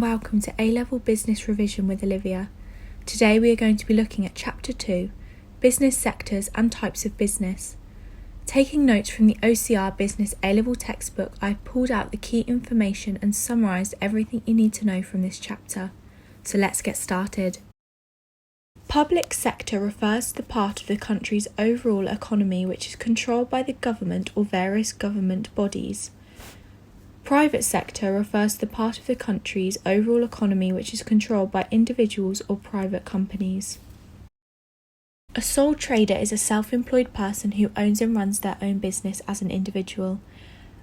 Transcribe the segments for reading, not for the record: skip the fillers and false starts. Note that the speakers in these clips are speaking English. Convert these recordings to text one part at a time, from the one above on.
and welcome to A-level Business Revision with Olivia. Today we are going to be looking at Chapter 2, Business Sectors and Types of Business. Taking notes from the OCR Business A-level textbook, I've pulled out the key information and summarised everything you need to know from this chapter. So let's get started. Public sector refers to the part of the country's overall economy which is controlled by the government or various government bodies. Private sector refers to the part of the country's overall economy which is controlled by individuals or private companies. A sole trader is a self-employed person who owns and runs their own business as an individual.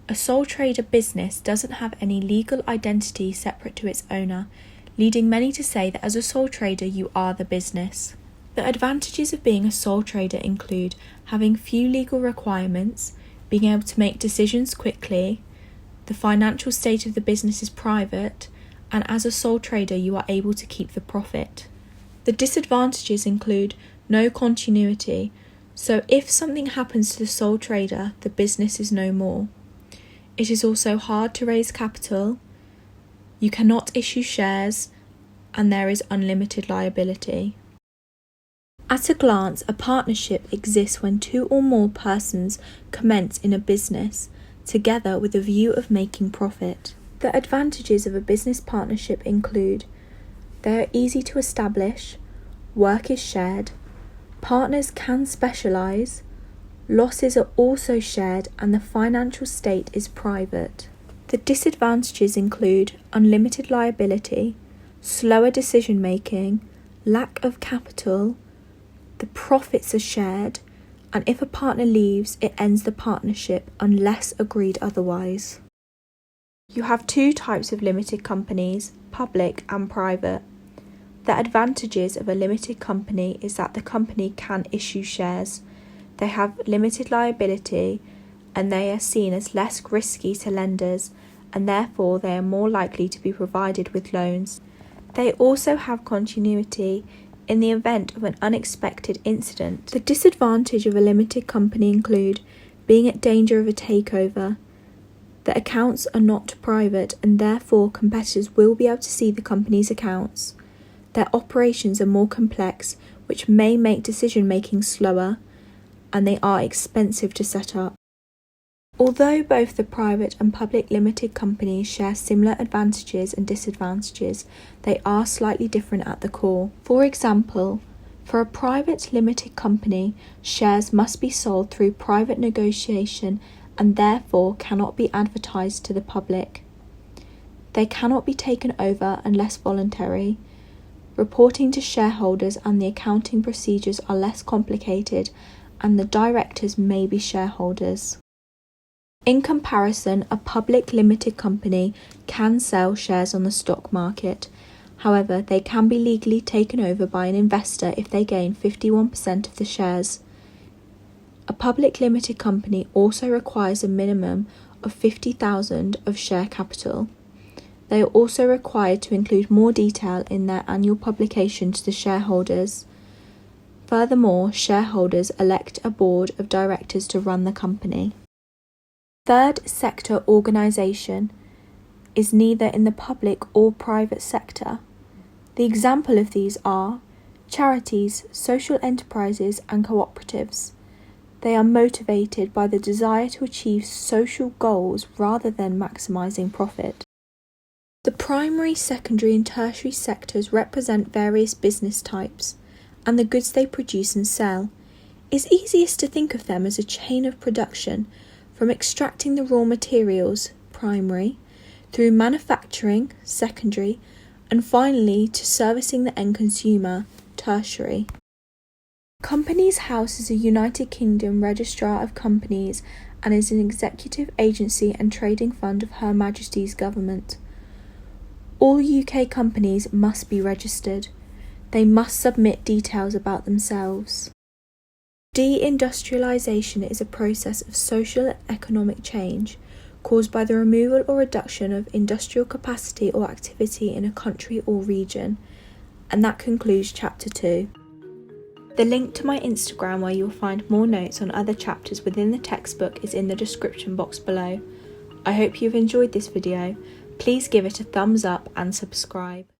A sole trader business doesn't have any legal identity separate to its owner, leading many to say that as a sole trader you are the business. The advantages of being a sole trader include having few legal requirements, being able to make decisions quickly, the financial state of the business is private, and as a sole trader you are able to keep the profit. The disadvantages include no continuity, so if something happens to the sole trader, the business is no more. It is also hard to raise capital, you cannot issue shares, and there is unlimited liability. At a glance, a partnership exists when two or more persons commence in a business, together with a view of making profit. The advantages of a business partnership include they are easy to establish, work is shared, partners can specialise, losses are also shared, and the financial state is private. The disadvantages include unlimited liability, slower decision making, lack of capital, the profits are shared, and if a partner leaves, it ends the partnership unless agreed otherwise. You have two types of limited companies, public and private. The advantages of a limited company is that the company can issue shares, they have limited liability, and they are seen as less risky to lenders, and therefore they are more likely to be provided with loans. They also have continuity in the event of an unexpected incident. The disadvantage of a limited company include being at danger of a takeover. The accounts are not private and therefore competitors will be able to see the company's accounts. Their operations are more complex, which may make decision making slower, and they are expensive to set up. Although both the private and public limited companies share similar advantages and disadvantages, they are slightly different at the core. For example, for a private limited company, shares must be sold through private negotiation and therefore cannot be advertised to the public. They cannot be taken over unless voluntary. Reporting to shareholders and the accounting procedures are less complicated, and the directors may be shareholders. In comparison, a public limited company can sell shares on the stock market. However, they can be legally taken over by an investor if they gain 51% of the shares. A public limited company also requires a minimum of 50,000 of share capital. They are also required to include more detail in their annual publication to the shareholders. Furthermore, shareholders elect a board of directors to run the company. Third sector organisation is neither in the public or private sector. The example of these are charities, social enterprises and cooperatives. They are motivated by the desire to achieve social goals rather than maximising profit. The primary, secondary and tertiary sectors represent various business types and the goods they produce and sell. It's easiest to think of them as a chain of production, from extracting the raw materials, primary, through manufacturing, secondary, and finally to servicing the end consumer, tertiary. Companies House is a United Kingdom Registrar of Companies and is an executive agency and trading fund of Her Majesty's Government. All UK companies must be registered. They must submit details about themselves. Deindustrialisation is a process of social and economic change caused by the removal or reduction of industrial capacity or activity in a country or region. And that concludes Chapter 2. The link to my Instagram where you'll find more notes on other chapters within the textbook is in the description box below. I hope you've enjoyed this video. please give it a thumbs up and subscribe.